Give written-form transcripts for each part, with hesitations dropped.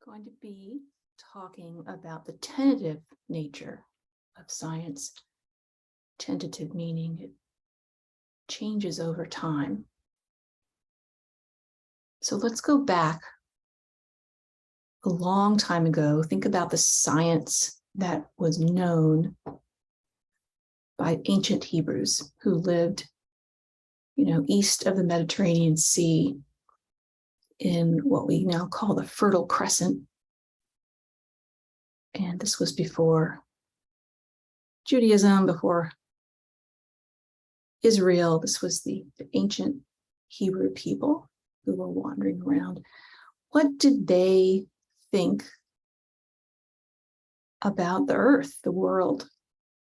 Going to be talking about the tentative nature of science. Tentative meaning it changes over time. So let's go back a long time ago. Think about the science that was known by ancient Hebrews who lived, east of the Mediterranean Sea in what we now call the Fertile Crescent. And this was before Judaism, before Israel. This was the ancient Hebrew people who were wandering around. What did they think about the earth, the world,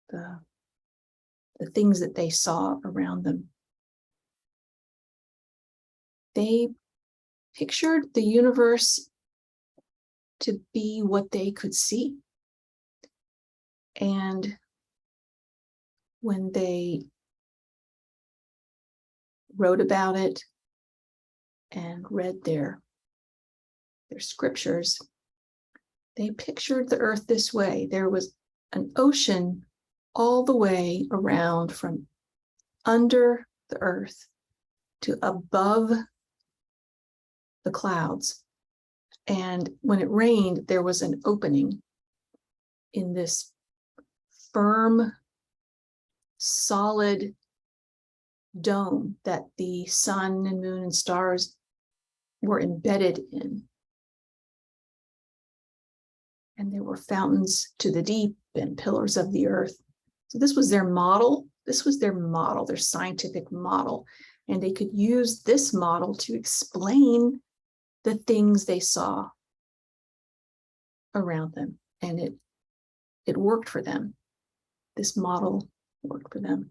the things that they saw around them? They pictured the universe to be what they could see. And when they wrote about it and read their scriptures, they pictured the earth this way. There was an ocean all the way around from under the earth to above the clouds. And when it rained, there was an opening in this firm, solid dome that the sun and moon and stars were embedded in. And there were fountains to the deep and pillars of the earth. So this was their model. This was their model, their scientific model. And they could use this model to explain the things they saw around them. And it worked for them. This model worked for them.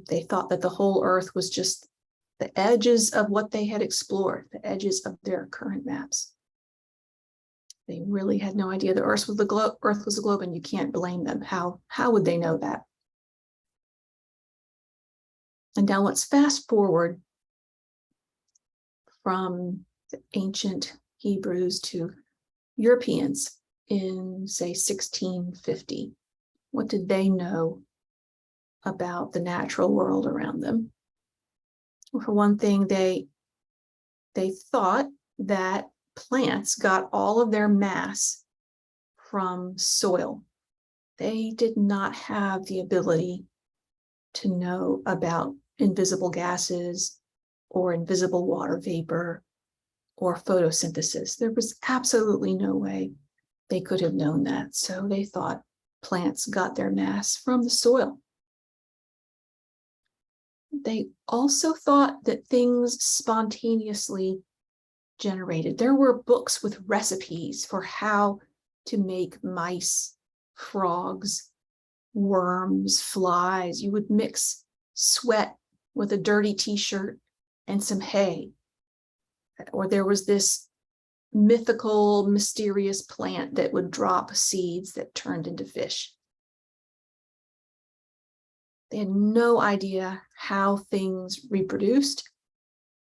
They thought that the whole earth was just the edges of what they had explored, the edges of their current maps. They really had no idea the earth was a globe, and you can't blame them. How would they know that? And now let's fast forward from the ancient Hebrews to Europeans in, say, 1650. What did they know about the natural world around them? Well, for one thing, they thought that plants got all of their mass from soil. They did not have the ability to know about invisible gases or invisible water vapor or photosynthesis. There was absolutely no way they could have known that. So they thought plants got their mass from the soil. They also thought that things spontaneously generated. There were books with recipes for how to make mice, frogs, worms, flies. You would mix sweat with a dirty t-shirt and some hay. Or there was this mythical, mysterious plant that would drop seeds that turned into fish. They had no idea how things reproduced,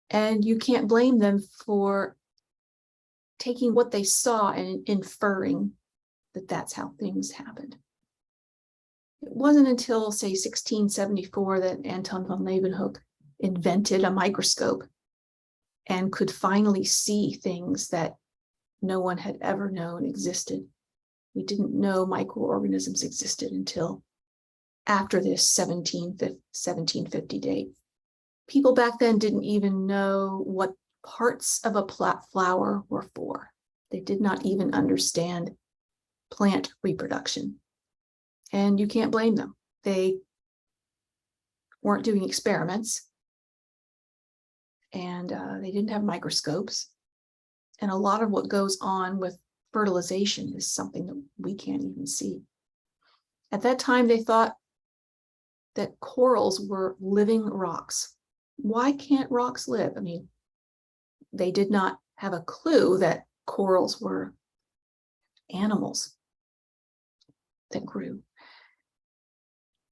and you can't blame them for taking what they saw and inferring that that's how things happened. It wasn't until, say, 1674 that Anton van Leeuwenhoek invented a microscope and could finally see things that no one had ever known existed. We didn't know microorganisms existed until after this 1750 date. People back then didn't even know what parts of a flower were for. They did not even understand plant reproduction. And you can't blame them. They weren't doing experiments, and they didn't have microscopes. And a lot of what goes on with fertilization is something that we can't even see. At that time, they thought that corals were living rocks. Why can't rocks live? I mean, they did not have a clue that corals were animals that grew.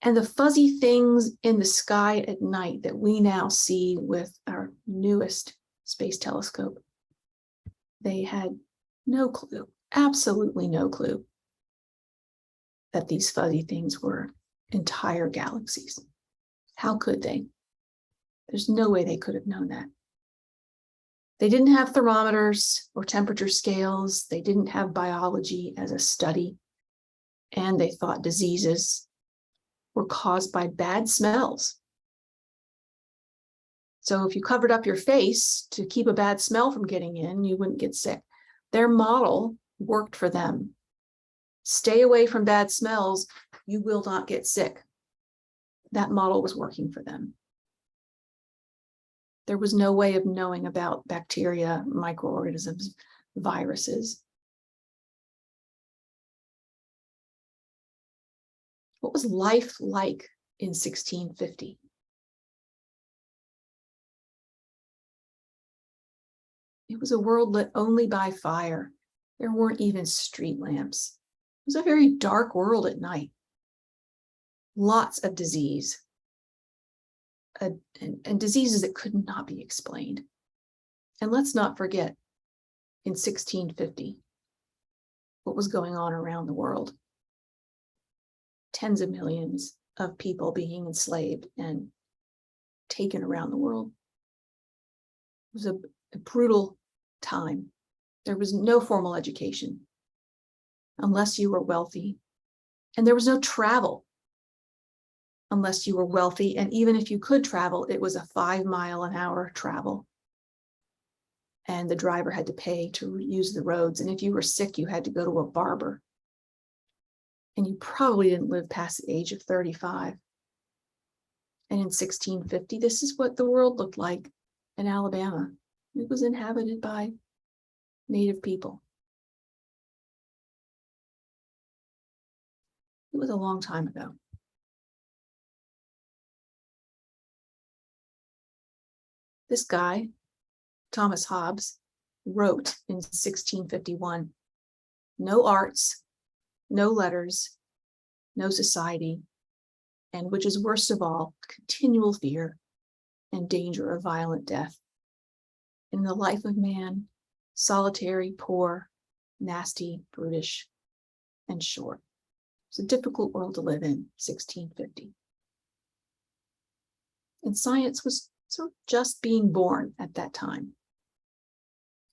And the fuzzy things in the sky at night that we now see with our newest space telescope, they had No clue, absolutely no clue that these fuzzy things were entire galaxies. How could they? There's no way they could have known that. They didn't have thermometers or temperature scales. They didn't have biology as a study. And they thought diseases were caused by bad smells. So if you covered up your face to keep a bad smell from getting in, you wouldn't get sick. Their model worked for them. Stay away from bad smells, you will not get sick. That model was working for them. There was no way of knowing about bacteria, microorganisms, viruses. What was life like in 1650? It was a world lit only by fire. There weren't even street lamps. It was a very dark world at night. Lots of disease. And diseases that could not be explained. And let's not forget, in 1650, what was going on around the world. Tens of millions of people being enslaved and taken around the world. It was a brutal time. There was no formal education unless you were wealthy. And there was no travel unless you were wealthy. And even if you could travel, it was a 5-mile-an-hour travel. And the driver had to pay to use the roads. And if you were sick, you had to go to a barber. And you probably didn't live past the age of 35. And in 1650, this is what the world looked like in Alabama. It was inhabited by Native people. It was a long time ago. This guy, Thomas Hobbes, wrote in 1651, no arts, no letters, no society, and which is worst of all, continual fear and danger of violent death. In the life of man, solitary, poor, nasty, brutish, and short. It's a difficult world to live in, 1650. And science was sort of just being born at that time.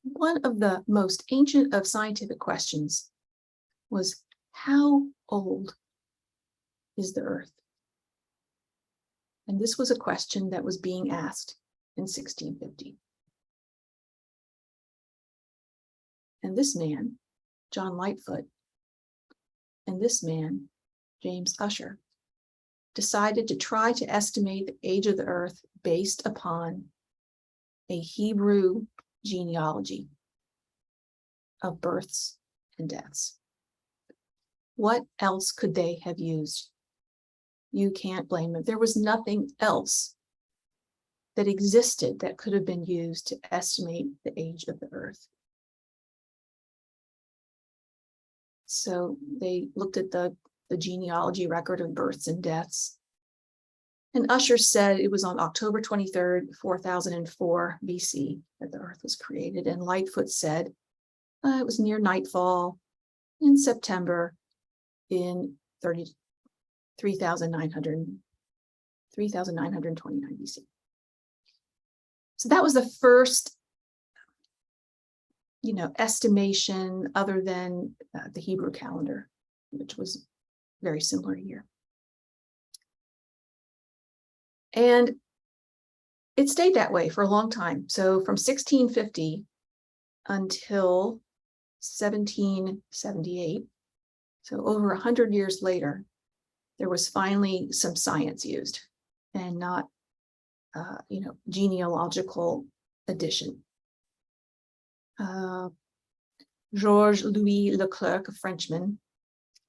One of the most ancient of scientific questions was, how old is the Earth? And this was a question that was being asked in 1650. And this man, John Lightfoot, and this man, James Ussher, decided to try to estimate the age of the Earth based upon a Hebrew genealogy of births and deaths. What else could they have used? You can't blame them. There was nothing else that existed that could have been used to estimate the age of the Earth. So they looked at the genealogy record of births and deaths. And Ussher said it was on October 23rd, 4004 BC that the Earth was created. And Lightfoot said it was near nightfall in September in 3929 BC. So that was the first, estimation other than the Hebrew calendar, which was very similar year. And it stayed that way for a long time. So from 1650 until 1778, so over 100 years later, there was finally some science used and not, genealogical addition. Georges Louis Leclerc, a Frenchman,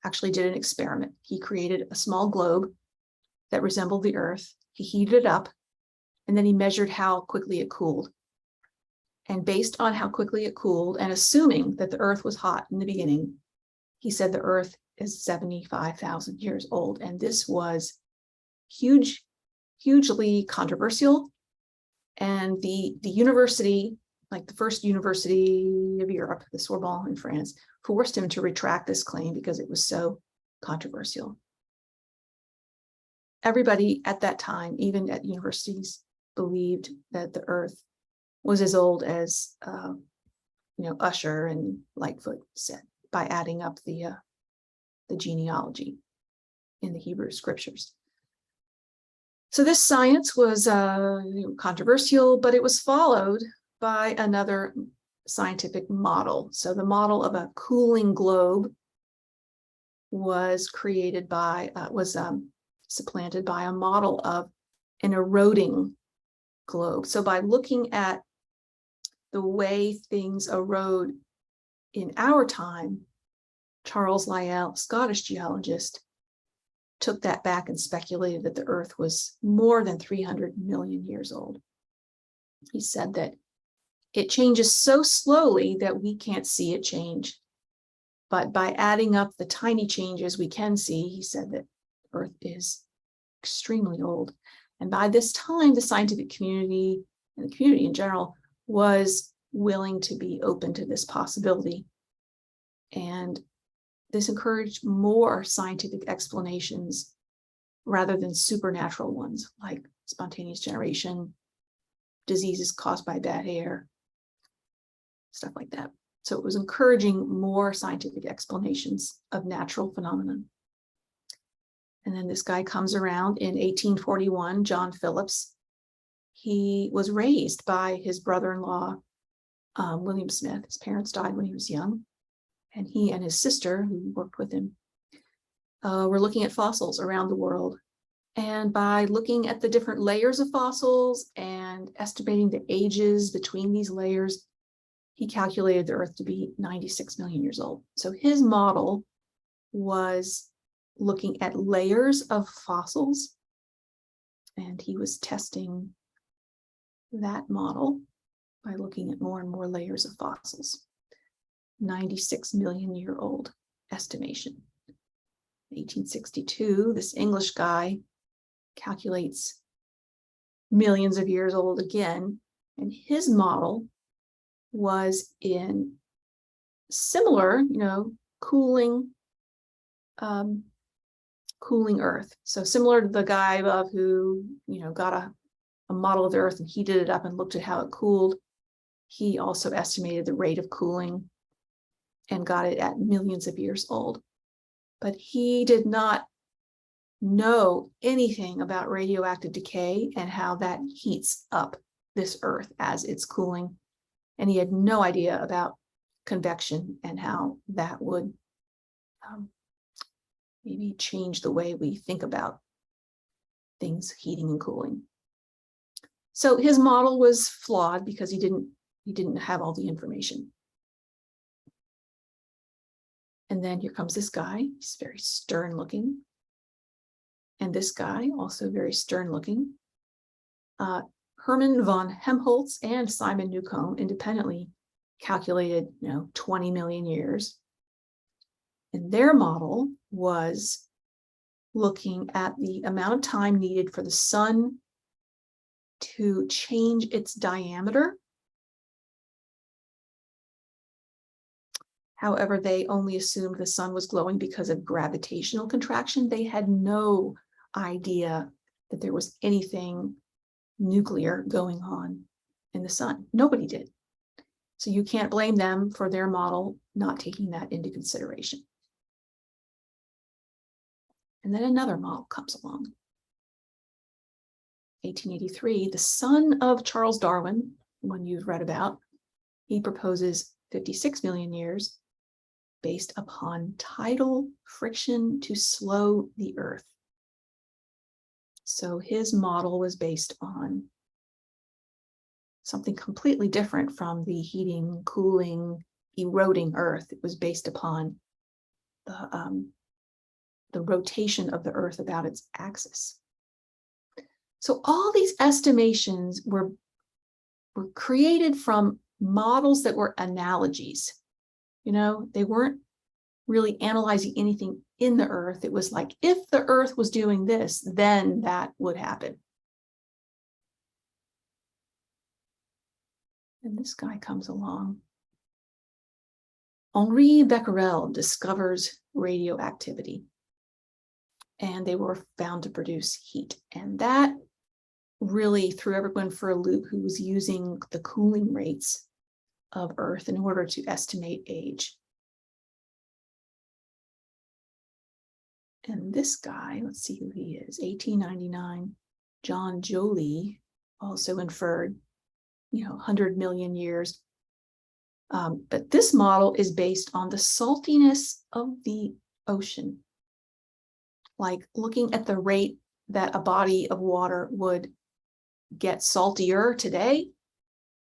actually did an experiment. He created a small globe that resembled the Earth. He heated it up, and then he measured how quickly it cooled. And based on how quickly it cooled, and assuming that the Earth was hot in the beginning, he said the Earth is 75,000 years old. And this was hugely controversial. And the university like the first university of Europe, the Sorbonne in France, forced him to retract this claim because it was so controversial. Everybody at that time, even at universities, believed that the Earth was as old as Usher and Lightfoot said, by adding up the genealogy in the Hebrew scriptures. So this science was controversial, but it was followed by another scientific model. So the model of a cooling globe was created by, supplanted by a model of an eroding globe. So by looking at the way things erode in our time, Charles Lyell, Scottish geologist, took that back and speculated that the Earth was more than 300 million years old. He said that it changes so slowly that we can't see it change. But by adding up the tiny changes we can see, he said that Earth is extremely old. And by this time, the scientific community and the community in general was willing to be open to this possibility. And this encouraged more scientific explanations rather than supernatural ones like spontaneous generation, diseases caused by bad air, stuff like that. So it was encouraging more scientific explanations of natural phenomena. And then this guy comes around in 1841, John Phillips. He was raised by his brother-in-law, William Smith. His parents died when he was young. And he and his sister, who worked with him, were looking at fossils around the world. And by looking at the different layers of fossils and estimating the ages between these layers, he calculated the Earth to be 96 million years old. So his model was looking at layers of fossils, and he was testing that model by looking at more and more layers of fossils. 96 million year old estimation. 1862, this English guy calculates millions of years old again, and his model was in similar, cooling Earth. So similar to the guy above who, got a model of the Earth and heated it up and looked at how it cooled. He also estimated the rate of cooling and got it at millions of years old. But he did not know anything about radioactive decay and how that heats up this Earth as it's cooling. And he had no idea about convection and how that would maybe change the way we think about things heating and cooling. So his model was flawed because he didn't have all the information. And then here comes this guy. He's very stern looking. And this guy, also very stern looking. Hermann von Helmholtz and Simon Newcomb independently calculated, 20 million years. And their model was looking at the amount of time needed for the sun to change its diameter. However, they only assumed the sun was glowing because of gravitational contraction. They had no idea that there was anything nuclear going on in the sun. Nobody did. So you can't blame them for their model not taking that into consideration. And then another model comes along. 1883, the son of Charles Darwin, one you've read about, he proposes 56 million years based upon tidal friction to slow the Earth. So his model was based on something completely different from the heating, cooling, eroding Earth. It was based upon the rotation of the Earth about its axis. So all these estimations were created from models that were analogies. They weren't really analyzing anything in the Earth. It was like, if the Earth was doing this, then that would happen. And this guy comes along. Henri Becquerel discovers radioactivity, and they were found to produce heat. And that really threw everyone for a loop who was using the cooling rates of Earth in order to estimate age. And this guy, let's see who he is, 1899, John Joly, also inferred, 100 million years. But this model is based on the saltiness of the ocean. Like looking at the rate that a body of water would get saltier today,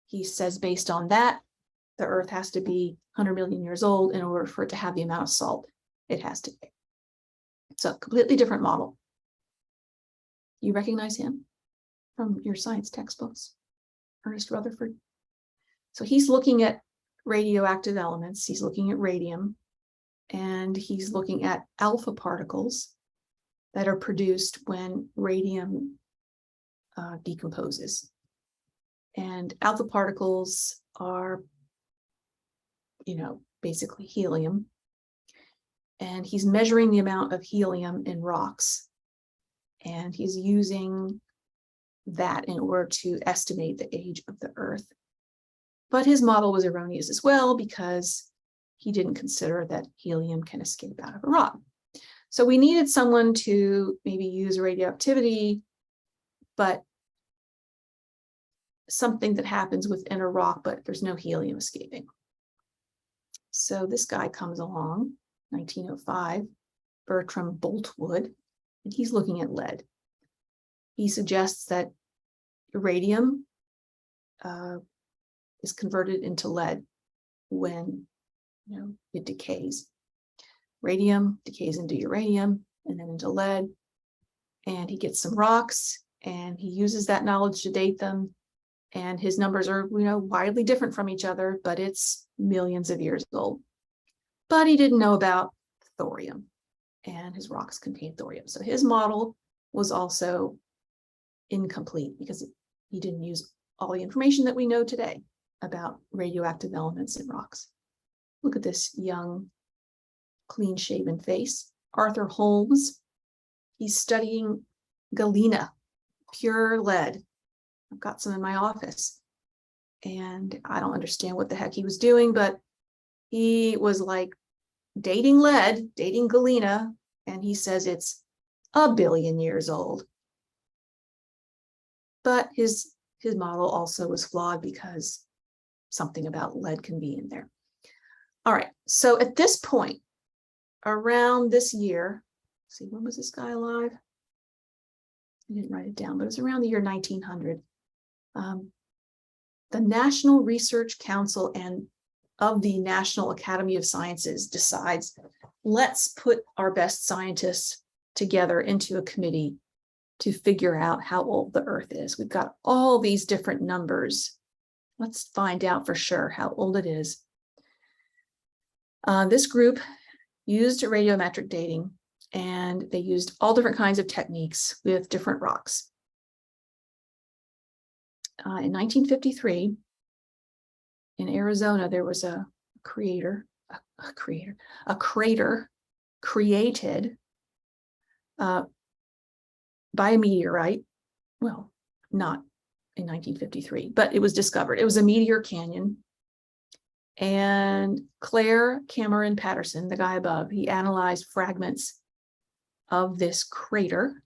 he says based on that, the Earth has to be 100 million years old in order for it to have the amount of salt it has today. So completely different model. You recognize him from your science textbooks, Ernest Rutherford. So he's looking at radioactive elements. He's looking at radium, and he's looking at alpha particles that are produced when radium decomposes. And alpha particles are, basically helium. And he's measuring the amount of helium in rocks. And he's using that in order to estimate the age of the Earth. But his model was erroneous as well because he didn't consider that helium can escape out of a rock. So we needed someone to maybe use radioactivity, but something that happens within a rock, but there's no helium escaping. So this guy comes along, 1905, Bertram Boltwood, and he's looking at lead. He suggests that uranium is converted into lead when it decays. Radium decays into uranium and then into lead. And he gets some rocks and he uses that knowledge to date them. And his numbers are, widely different from each other, but it's millions of years old. But he didn't know about thorium, and his rocks contain thorium. So his model was also incomplete because he didn't use all the information that we know today about radioactive elements in rocks. Look at this young, clean-shaven face. Arthur Holmes, he's studying galena, pure lead. I've got some in my office. And I don't understand what the heck he was doing, but he was like dating lead, dating galena, and he says it's 1 billion years old. But his model also was flawed because something about lead can be in there. All right, so at this point, around this year, see, when was this guy alive? I didn't write it down, but it was around the year 1900. The National Research Council and of the National Academy of Sciences decides, let's put our best scientists together into a committee to figure out how old the Earth is. We've got all these different numbers. Let's find out for sure how old it is. This group used radiometric dating, and they used all different kinds of techniques with different rocks. In 1953, in Arizona, there was a crater created by a meteorite. Well, not in 1953, but it was discovered. It was a meteor canyon. And Claire Cameron Patterson, the guy above, he analyzed fragments of this crater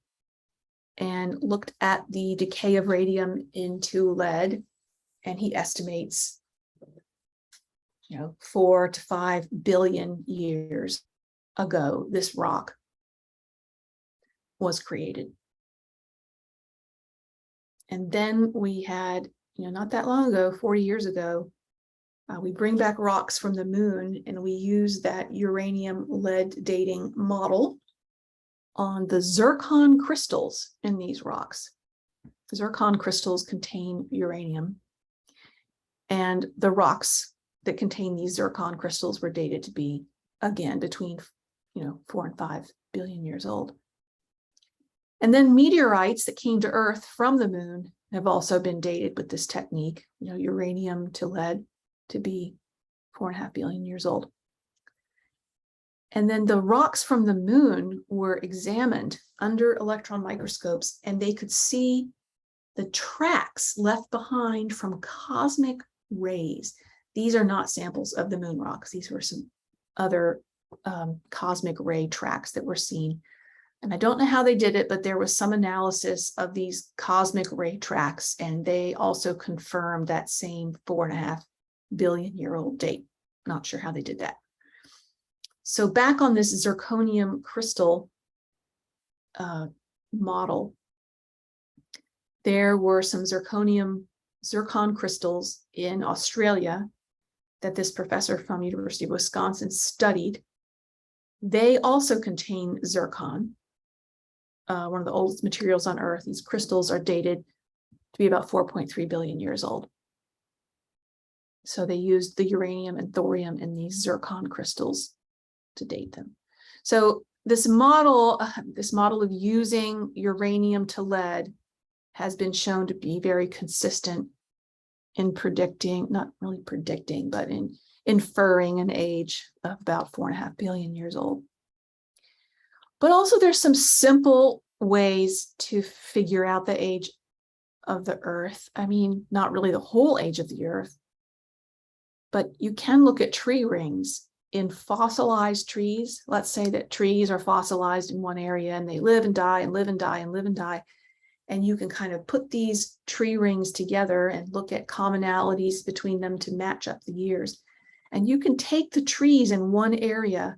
and looked at the decay of radium into lead, and he estimates 4 to 5 billion years ago, this rock was created. And then we had, not that long ago, 40 years ago, we bring back rocks from the moon, and we use that uranium lead dating model on the zircon crystals in these rocks. Zircon crystals contain uranium, and the rocks that contain these zircon crystals were dated to be, again, between 4 and 5 billion years old. And then meteorites that came to Earth from the moon have also been dated with this technique, uranium to lead, to be 4.5 billion years old. And then the rocks from the moon were examined under electron microscopes, and they could see the tracks left behind from cosmic rays. These are not samples of the moon rocks. These were some other cosmic ray tracks that were seen. And I don't know how they did it, but there was some analysis of these cosmic ray tracks, and they also confirmed that same 4.5 billion year old date. Not sure how they did that. So back on this zirconium crystal model, there were some zircon crystals in Australia that this professor from University of Wisconsin studied. They also contain zircon, one of the oldest materials on Earth. These crystals are dated to be about 4.3 billion years old. So they used the uranium and thorium in these zircon crystals to date them. So this model of using uranium to lead has been shown to be very consistent in predicting, not really predicting, but in inferring an age of about 4.5 billion years old. But also there's some simple ways to figure out the age of the Earth. I mean, not really the whole age of the Earth, but you can look at tree rings in fossilized trees. Let's say that trees are fossilized in one area and they live and die and live and die and live and die. And you can kind of put these tree rings together and look at commonalities between them to match up the years. And you can take the trees in one area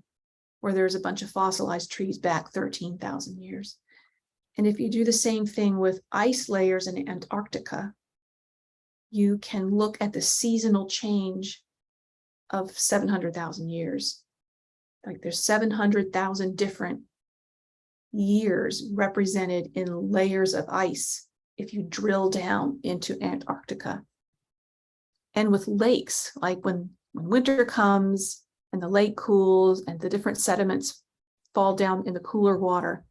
where there's a bunch of fossilized trees back 13,000 years. And if you do the same thing with ice layers in Antarctica, you can look at the seasonal change of 700,000 years. Like there's 700,000 different years represented in layers of ice if you drill down into Antarctica. And with lakes, like when winter comes and the lake cools and the different sediments fall down in the cooler water,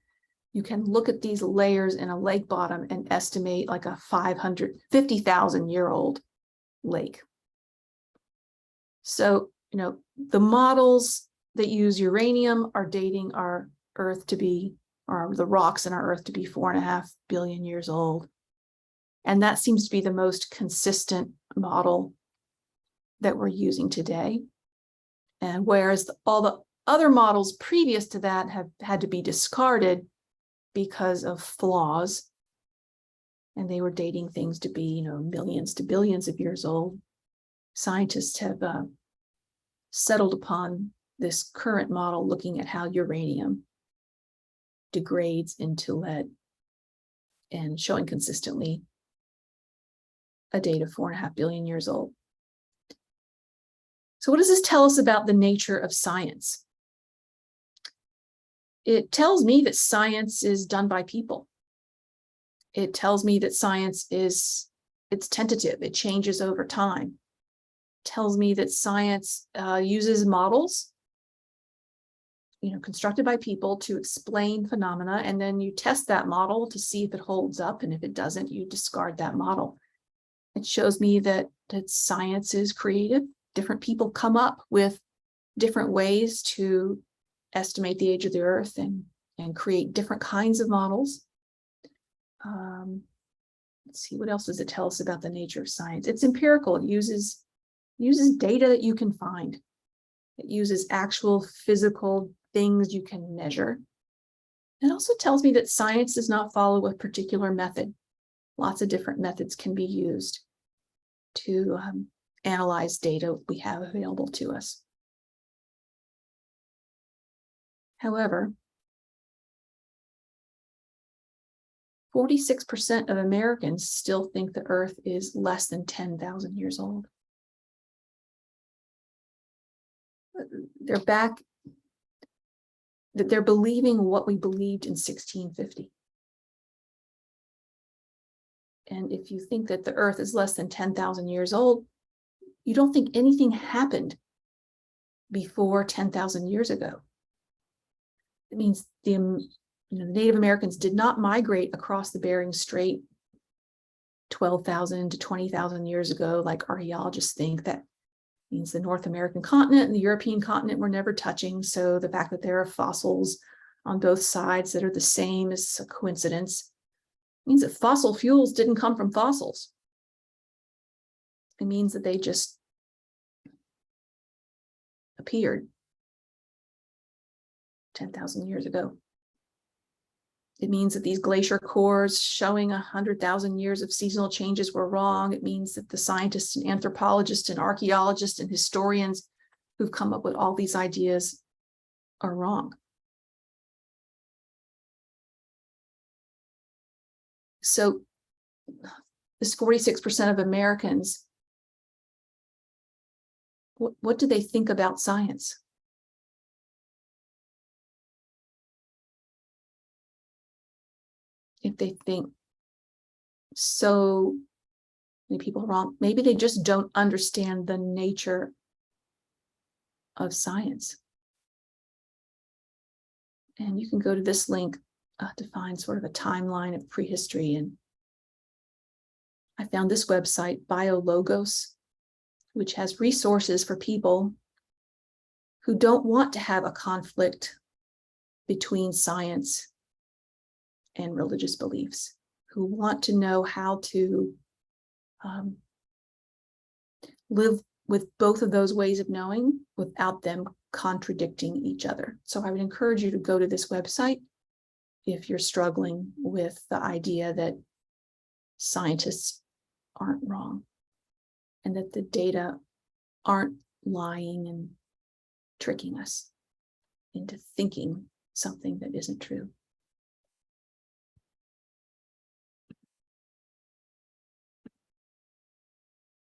you can look at these layers in a lake bottom and estimate like a 550,000 year old lake. So, the models that use uranium are dating our Earth to be, or the rocks in our Earth to be 4.5 billion years old. And that seems to be the most consistent model that we're using today. And whereas all the other models previous to that have had to be discarded because of flaws, and they were dating things to be, millions to billions of years old, scientists have settled upon this current model looking at how uranium degrades into lead and showing consistently a date of 4.5 billion years old. So what does this tell us about the nature of science? It tells me that science is done by people. It tells me that science it's tentative, it changes over time. It tells me that science uses models, constructed by people to explain phenomena, and then you test that model to see if it holds up, and if it doesn't, you discard that model. It shows me that science is creative. Different people come up with different ways to estimate the age of the Earth and create different kinds of models. Let's see, what else does it tell us about the nature of science? It's empirical. It uses data that you can find. It uses actual physical things you can measure. It also tells me that science does not follow a particular method. Lots of different methods can be used to analyze data we have available to us. However, 46% of Americans still think the Earth is less than 10,000 years old. They're back, that they're believing what we believed in 1650. And if you think that the Earth is less than 10,000 years old, you don't think anything happened before 10,000 years ago. It means The Native Americans did not migrate across the Bering Strait 12,000 to 20,000 years ago, like archaeologists think. That means the North American continent and the European continent were never touching. So the fact that there are fossils on both sides that are the same is a coincidence. It means that fossil fuels didn't come from fossils. It means that they just appeared 10,000 years ago. It means that these glacier cores showing 100,000 years of seasonal changes were wrong. It means that the scientists and anthropologists and archaeologists and historians who've come up with all these ideas are wrong. So this 46% of Americans, what do they think about science? If they think so many people are wrong, maybe they just don't understand the nature of science. And you can go to this link to find sort of a timeline of prehistory. And I found this website, BioLogos, which has resources for people who don't want to have a conflict between science and religious beliefs, who want to know how to live with both of those ways of knowing without them contradicting each other. So I would encourage you to go to this website if you're struggling with the idea that scientists aren't wrong and that the data aren't lying and tricking us into thinking something that isn't true.